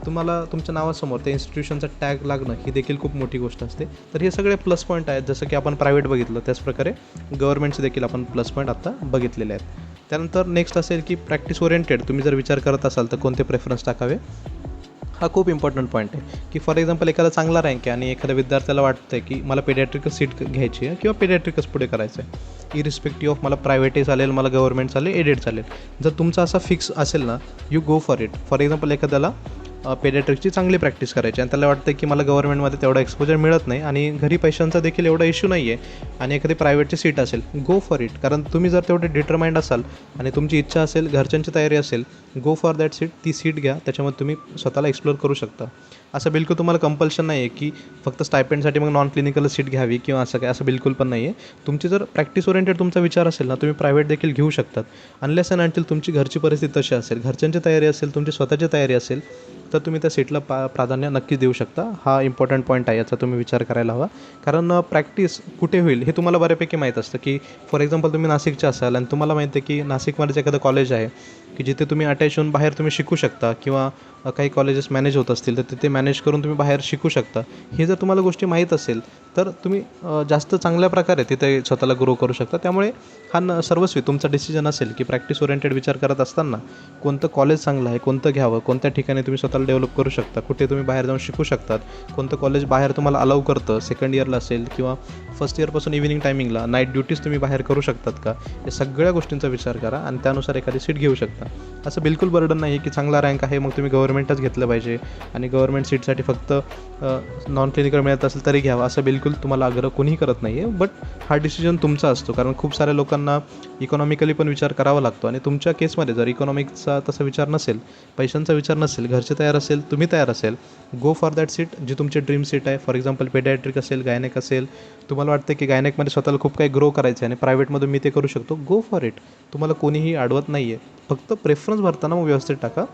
तुम्हाला तुमच्या नावासमोर त्या इन्स्टिट्यूशनचा टॅग लागणं ही देखील खूप मोठी गोष्ट असते. तर हे सगळे प्लस पॉईंट आहेत. जसं की आपण प्रायव्हेट बघितलं त्याचप्रकारे गव्हर्मेंटचे देखील आपण प्लस पॉईंट आता बघितलेले आहेत. त्यानंतर नेक्स्ट असेल की प्रॅक्टिस ओरिएंटेड तुम्ही जर विचार करत असाल तर कोणते प्रेफरन्स टाकावे. हा खूप इम्पॉर्टंट पॉईंट आहे की फॉर एक्झाम्पल एखादा चांगला रँक आहे आणि एखाद्या विद्यार्थ्याला वाटतं आहे की मला पेडियाट्रिकच सीट घ्यायची आहे किंवा पेडियाट्रिकच पुढे करायचं आहे, इरिस्पेक्टिव्ह ऑफ मला प्रायव्हेटही चालेल, मला गव्हर्मेंट चालेल, एडेड चालेल. जर तुमचा असा फिक्स असेल ना, you go for it. For example एखाद्याला पेडियाट्रिकची चांगली प्रॅक्टिस करायची आणि त्याला वाटतं की मला गव्हर्मेंटमध्ये तेवढा एक्सपोजर मिळत नाही आणि घरी पैशांचा देखील एवढा इश्यू नाही आहे आणि एखादी प्रायव्हेटची सीट असेल, गो फॉर इट. कारण तुम्ही जर तेवढे डिटरमाइंड असाल आणि तुमची इच्छा असेल, घरच्यांची तयारी असेल, गो फॉर दॅट सीट. ती सीट घ्या, त्याच्यामध्ये तुम्ही स्वतःला एक्सप्लोअर करू शकता. असं बिलकुल तुम्हाला कंपल्शन नाही आहे की फक्त स्टायपेंडसाठी मग नॉन क्लिनिकल सीट घ्यावी किंवा असं काय, असं बिलकुल पण नाही आहे. तुमची जर प्रॅक्टिस ओरिएंटेड तुमचा विचार असेल ना, तुम्ही प्रायव्हेट देखील घेऊ शकतात. अनलेस अँड अंटिल तुमची घरची परिस्थिती तशी असेल, घरच्यांची तयारी असेल, तुमची स्वतःची तयारी असेल, तर तुम्ही त्या सीटला प्राधान्य नक्कीच देऊ शकता. हा इम्पॉर्टंट पॉईंट आहे, याचा तुम्ही विचार करायला हवा. कारण प्रॅक्टिस कुठे होईल हे तुम्हाला बऱ्यापैकी माहीत असतं. की फॉर एक्झाम्पल तुम्ही नाशिकचे असाल आणि तुम्हाला माहिती आहे की नाशिकमध्येच एखादं कॉलेज आहे की जिथे तुम्ही अटॅच होऊन बाहेर तुम्ही शिकू शकता किंवा काही कॉलेजेस मॅनेज होत असतील तर तिथे मॅनेज करून तुम्ही बाहेर शिकू शकता. हे जर तुम्हाला गोष्टी माहीत असेल तर तुम्ही जास्त चांगल्या प्रकारे तिथे स्वतःला ग्रो करू शकता. त्यामुळे हा सर्वस्वी तुमचा डिसिजन असेल की प्रॅक्टिस ओरिएंटेड विचार करत असताना कोणतं कॉलेज चांगलं आहे, कोणतं घ्यावं, कोणत्या ठिकाणी तुम्ही स्वतःला डेव्हलप करू शकता, कुठे तुम्ही बाहेर जाऊन शिकू शकतात, कोणतं कॉलेज बाहेर तुम्हाला अलाउ करतं, सेकंड इयरला असेल किंवा फर्स्ट इयरपासून इव्हिनिंग टायमिंगला नाईट ड्युटीज तुम्ही बाहेर करू शकतात का, या सगळ्या गोष्टींचा विचार करा आणि त्यानुसार एखादी सीट घेऊ शकता. असं बिलकुल बर्डन नाही आहे की चांगला रँक आहे मग तुम्ही गव्हर्मेंटच घेतलं पाहिजे आणि गव्हर्मेंट सीटसाठी फक्त नॉन क्लिनिकल मिळत असेल तरी घ्यावा, असं बिलकुल तुम्हाला आग्रह कोणीही करत नाही आहे. बट हा डिसिजन तुमचा असतो. कारण खूप साऱ्या लोकांना इकॉनॉमिकली पण विचार करावा लागतो आणि तुमच्या केसमध्ये जर इकॉनॉमिकचा तसा विचार नसेल, पैशांचा विचार नसेल, घरचे तयार असेल, तुम्ही तयार असेल, गो फॉर दॅट सीट जी तुमची ड्रीम सीट आहे. फॉर एक्झाम्पल पेडियाट्रिक असेल, गायनेक असेल, तुम्हाला वाटतं की गायनेकमध्ये स्वतःला खूप काही ग्रो करायचं आहे आणि प्रायव्हेटमधून मी ते करू शकतो, गो फॉर इट. तुम्हाला कोणीही अडवत नाही आहे. फक्त प्रेफरन्स भरताना मग व्यवस्थित टाका.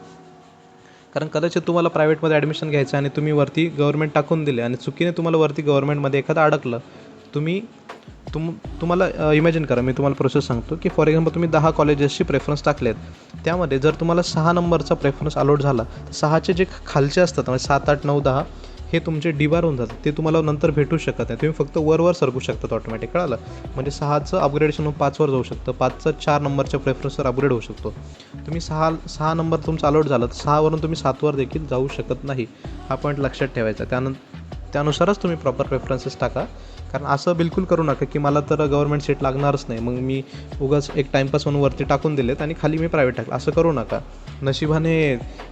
कारण कदाचित तुम्हाला प्रायव्हेटमध्ये ॲडमिशन घ्यायचं आणि तुम्ही वरती गव्हर्मेंट टाकून दिले आणि चुकीने तुम्हाला वरती गव्हर्मेंटमध्ये एखादं अडकलं, तुम्हाला इमॅजिन करा, मी तुम्हाला प्रोसेस सांगतो की फॉर एक्झाम्पल तुम्ही 10 कॉलेजेसची प्रेफरन्स टाकलेत, त्यामध्ये जर तुम्हाला 6 नंबरचा प्रेफरन्स अलॉट झाला, 6चे जे खालचे असतात म्हणजे 7, 8, 9, 10 हे तुमचे डिबार होऊन जातात. ते तुम्हाला नंतर भेटू शकत नाही. तुम्ही फक्त वर सरकू शकतात ऑटोमॅटिक, कळालं. म्हणजे 6चं अपग्रेडेशन होऊन 5वर जाऊ शकतं, 5चं 4 नंबरच्या प्रेफरन्सवर अपग्रेड होऊ शकतो. तुम्ही 6 नंबर तुमचा अलॉट झाला तर 6वरून तुम्ही 7वर देखील जाऊ शकत नाही. हा पॉईंट लक्षात ठेवायचा. त्यानुसारच तुम्ही प्रॉपर प्रेफरन्सेस टाका. कारण असं बिलकुल करू नका की मला तर गव्हर्मेंट सीट लागणारच नाही, मग मी उगाच एक टाईमपास म्हणून वरती टाकून दिलेत आणि खाली मी प्रायव्हेट टाकलं, असं करू नका. नशिबाने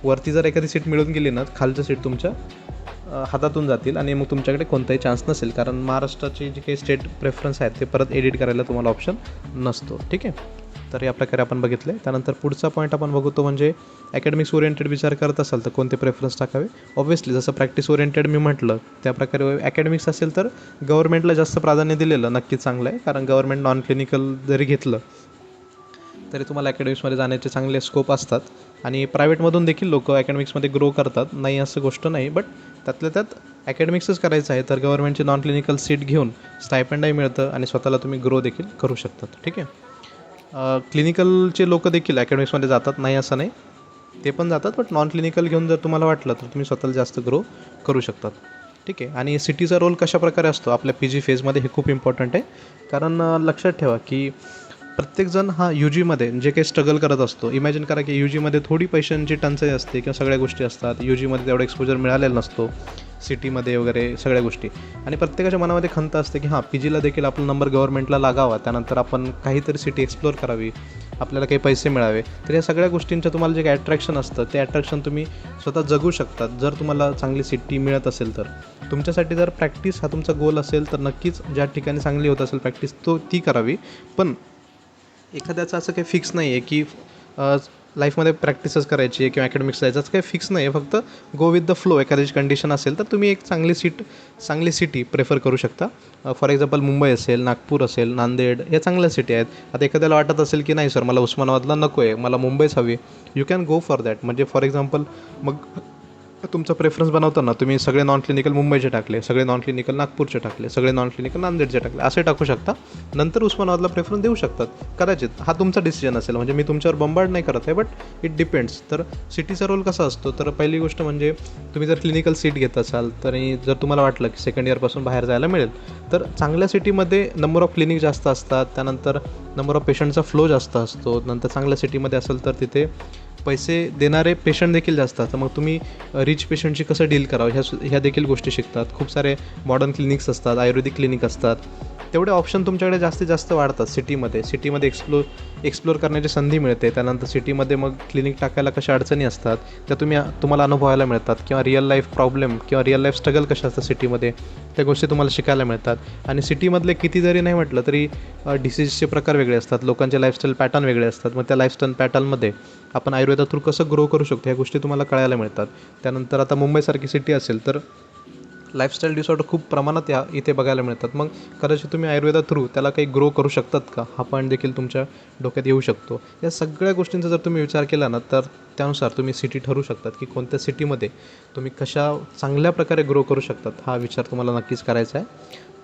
वरती जर एखादी सीट मिळून गेली ना, खालचं सीट तुमच्या हातातून जातील आणि मग तुमच्याकडे कोणताही चान्स नसेल. कारण महाराष्ट्राचे जे काही स्टेट प्रेफरन्स आहेत ते परत एडिट करायला तुम्हाला ऑप्शन नसतो. ठीक आहे. तर या प्रकारे आपण बघितले. त्यानंतर पुढचा पॉईंट आपण बघू तो म्हणजे ॲकॅडमिक्स ओरिएंटेड विचार करत असाल तर कोणते प्रेफरन्स टाकावे. ऑब्व्हियसली जसं प्रॅक्टिस ओरिएंटेड मी म्हटलं त्याप्रकारे ॲकॅडमिक्स असेल तर गव्हर्मेंटला जास्त प्राधान्य दिलेलं नक्कीच चांगलं आहे. कारण गव्हर्मेंट नॉन क्लिनिकल जरी घेतलं तरी तुम्हाला ॲकॅडमिक्समध्ये जाण्याचे चांगले स्कोप असतात आणि प्रायव्हेटमधून देखील लोक ॲकॅडमिक्समध्ये ग्रो करतात, नाही असं गोष्ट नाही. बट त्यातल्या त्यात ॲकॅडमिक्सच करायचं आहे तर गव्हर्मेंटची नॉन क्लिनिकल सीट घेऊन स्टायपेंडही मिळतं आणि स्वतःला तुम्ही ग्रो देखील करू शकतात. ठीक आहे. क्लिनिकलचे लोक देखील ॲकॅडमिक्समध्ये जातात, नाही असं नाही, ते पण जातात. बट नॉन क्लिनिकल घेऊन जर तुम्हाला वाटलं तर तुम्ही स्वतःला जास्त ग्रो करू शकतात. ठीक आहे. आणि सिटीचा रोल कशाप्रकारे असतो आपल्या PG फेजमध्ये हे खूप इम्पॉर्टंट आहे. कारण लक्षात ठेवा की प्रत्येकजण हा UGमध्ये जे काही स्ट्रगल करत असतो. इमॅजिन करा की UGमध्ये थोडी पैशांची टंचाई असते किंवा सगळ्या गोष्टी असतात. UGमध्ये तेवढा एक्सपोजर मिळालेला नसतो, सिटीमध्ये वगैरे सगळ्या गोष्टी. आणि प्रत्येकाच्या मनामध्ये खंत असते की हां, PGला देखील आपला नंबर गव्हर्मेंटला लागावा, त्यानंतर आपण काहीतरी सिटी एक्सप्लोअर करावी, आपल्याला काही पैसे मिळावे. तर या सगळ्या गोष्टींचं तुम्हाला जे काही अट्रॅक्शन असतं ते अट्रॅक्शन तुम्ही स्वतः जगू शकतात जर तुम्हाला चांगली सिटी मिळत असेल तर. तुमच्यासाठी जर प्रॅक्टिस हा तुमचा गोल असेल तर नक्कीच ज्या ठिकाणी चांगली होत असेल प्रॅक्टिस ती करावी. पण एखाद्याचं असं काही फिक्स नाही आहे की लाईफमध्ये प्रॅक्टिसच करायची आहे किंवा अकॅडमिक्स जायचं काही फिक्स नाही आहे. फक्त गो विथ द फ्लो. एखाद्याची कंडिशन असेल तर तुम्ही एक चांगली सिटी प्रेफर करू शकता. फॉर एक्झाम्पल मुंबई असेल, नागपूर असेल, नांदेड या चांगल्या सिटी आहेत. आता एखाद्याला वाटत असेल की नाही सर मला उस्मानाबादला नको आहे, मला मुंबईच हवी, you can go for that. म्हणजे फॉर एक्झाम्पल मग तुमचा प्रेफरन्स बनवताना तुम्ही सगळे नॉन क्लिनिकल मुंबईचे टाकले, सगळे नॉन क्लिनिकल नागपूरचे टाकले, सगळे नॉन क्लिनिकल नांदेडचे टाकले, असे टाकू शकता. नंतर उस्मानाबादला प्रेफरन्स देऊ शकतात कदाचित. हा तुमचा डिसिजन असेल. म्हणजे मी तुमच्यावर बंबार्ड नाही करत आहे, बट इट डिपेंड्स. तर सिटीचा रोल कसा असतो, तर पहिली गोष्ट म्हणजे तुम्ही जर क्लिनिकल सीट घेत असाल तर जर तुम्हाला वाटलं की सेकंड इयरपासून बाहेर जायला मिळेल तर चांगल्या सिटीमध्ये नंबर ऑफ क्लिनिक जास्त असतात, त्यानंतर नंबर ऑफ पेशंटचा फ्लो जास्त असतो. नंतर चांगल्या सिटीमध्ये असेल तर तिथे पैसे देणारे पेशंट देखील जास्त असतात. मग तुम्ही रिच पेशंटशी कसं डील करावं ह्या देखील गोष्टी शिकतात. खूप सारे मॉडर्न क्लिनिक्स असतात, आयुर्वेदिक क्लिनिक असतात. तेवढे ऑप्शन तुमच्याकडे जास्तीत जास्त वाढतात सिटीमध्ये एक्सप्लोर करण्याची संधी मिळते. त्यानंतर सिटीमध्ये मग क्लिनिक टाकायला कशा अडचणी असतात त्या तुम्हाला अनुभवायला मिळतात, किंवा रिअल लाईफ प्रॉब्लेम किंवा रिअल लाईफ स्ट्रगल कशा असतात सिटीमध्ये त्या गोष्टी तुम्हाला शिकायला मिळतात. आणि सिटीमधले किती जरी नाही म्हटलं तरी डिसीजचे प्रकार वेगळे असतात, लोकांचे लाईफस्टाईल पॅटर्न वेगळे असतात. मग त्या लाईफस्टाईल पॅटर्नमध्ये आपण आयुर्वेदा थ्रू कसं ग्रो करू शकतो ह्या गोष्टी तुम्हाला कळायला मिळतात. त्यानंतर आता मुंबईसारखी सिटी असेल तर लाईफस्टाईल डिसऑर्डर खूप प्रमाणात इथे बघायला मिळतात. मग कदाचित तुम्ही आयुर्वेदा थ्रू त्याला काही ग्रो करू शकतात का, हा पॉईंट देखील तुमच्या डोक्यात येऊ शकतो. या सगळ्या गोष्टींचा जर तुम्ही विचार केला ना तर त्यानुसार तुम्ही सिटी ठरवू शकतात की कोणत्या सिटीमध्ये तुम्ही कशा चांगल्या प्रकारे ग्रो करू शकतात. हा विचार तुम्हाला नक्कीच करायचा आहे.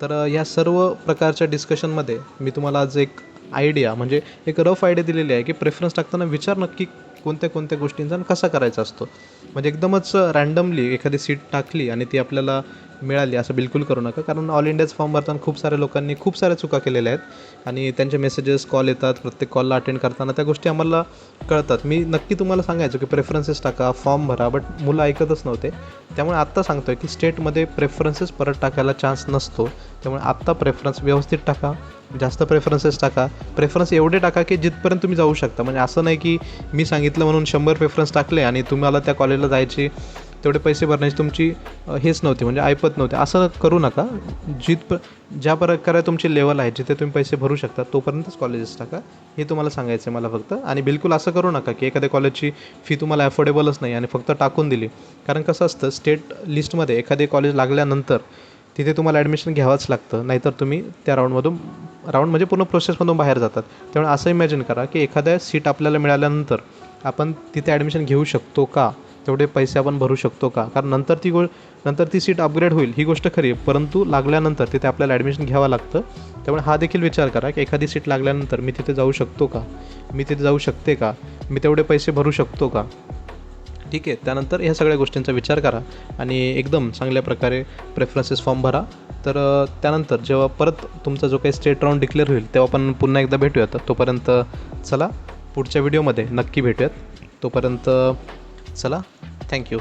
तर या सर्व प्रकारच्या डिस्कशनमध्ये मी तुम्हाला आज एक आयडिया म्हणजे एक रफ आयडिया दिलेली आहे की प्रेफरन्स टाकताना विचार नक्की कोणत्या गोष्टींचा आणि कसा करायचा असतो. म्हणजे एकदमच रँडमली एखादी सीट टाकली आणि ती आपल्याला मिळाली असं बिलकुल करू नका. कारण ऑल इंडियाच फॉर्म भरताना खूप साऱ्या लोकांनी खूप साऱ्या चुका केलेल्या आहेत आणि त्यांचे मेसेजेस कॉल येतात. प्रत्येक कॉलला अटेंड करताना त्या गोष्टी आम्हाला कळतात. मी नक्की तुम्हाला सांगायचो की प्रेफरन्सेस टाका, फॉर्म भरा, बट मुलं ऐकतच नव्हते. त्यामुळे आत्ता सांगतो आहे की स्टेटमध्ये प्रेफरन्सेस परत टाकायला चान्स नसतो. त्यामुळे आत्ता प्रेफरन्स व्यवस्थित टाका, जास्त प्रेफरन्सेस टाका. प्रेफरन्स एवढे टाका की जिथपर्यंत तुम्ही जाऊ शकता. म्हणजे असं नाही की मी सांगितलं म्हणून 100 प्रेफरन्स टाकले आणि तुम्हाला त्या कॉलेजला जायची तेवढे पैसे भरण्याची तुमची हेच नव्हती, म्हणजे ऐपत नव्हते. असं करू नका. ज्या प्रकारे तुमची लेवल आहे जिथे तुम्ही पैसे भरू शकता तोपर्यंतच कॉलेजेस टाका, हे तुम्हाला सांगायचं आहे मला फक्त. आणि बिलकुल असं करू नका की एखाद्या कॉलेजची फी तुम्हाला अफोर्डेबलच नाही आणि फक्त टाकून दिली. कारण कसं असतं, स्टेट लिस्टमध्ये एखादे कॉलेज लागल्यानंतर तिथे तुम्हाला ॲडमिशन घ्यावंच लागतं, नाहीतर तुम्ही त्या राऊंड म्हणजे पूर्ण प्रोसेसमधून बाहेर जातात. त्यामुळे असं इमॅजिन करा की एखाद्या सीट आपल्याला मिळाल्यानंतर आपण तिथे ॲडमिशन घेऊ शकतो का, तेवढे पैसे आपण भरू शकतो का. कारण नंतर ती सीट अपग्रेड होईल ही गोष्ट खरी आहे, परंतु लागल्यानंतर तिथे आपल्याला ॲडमिशन घ्यावं लागतं. त्यामुळे हा देखील विचार करा की एखादी सीट लागल्यानंतर मी तिथे जाऊ शकतो का, मी तिथे जाऊ शकते का, मी तेवढे पैसे भरू शकतो का. ठीक आहे. त्यानंतर ह्या सगळ्या गोष्टींचा विचार करा आणि एकदम चांगल्या प्रकारे प्रेफरन्सेस फॉर्म भरा. तर त्यानंतर जेव्हा परत तुमचा जो काही स्टेट राऊंड डिक्लेअर होईल तेव्हा आपण पुन्हा एकदा भेटूयात. तोपर्यंत चला पुढच्या व्हिडिओमध्ये नक्की भेटूयात. तोपर्यंत चला, थँक्यू.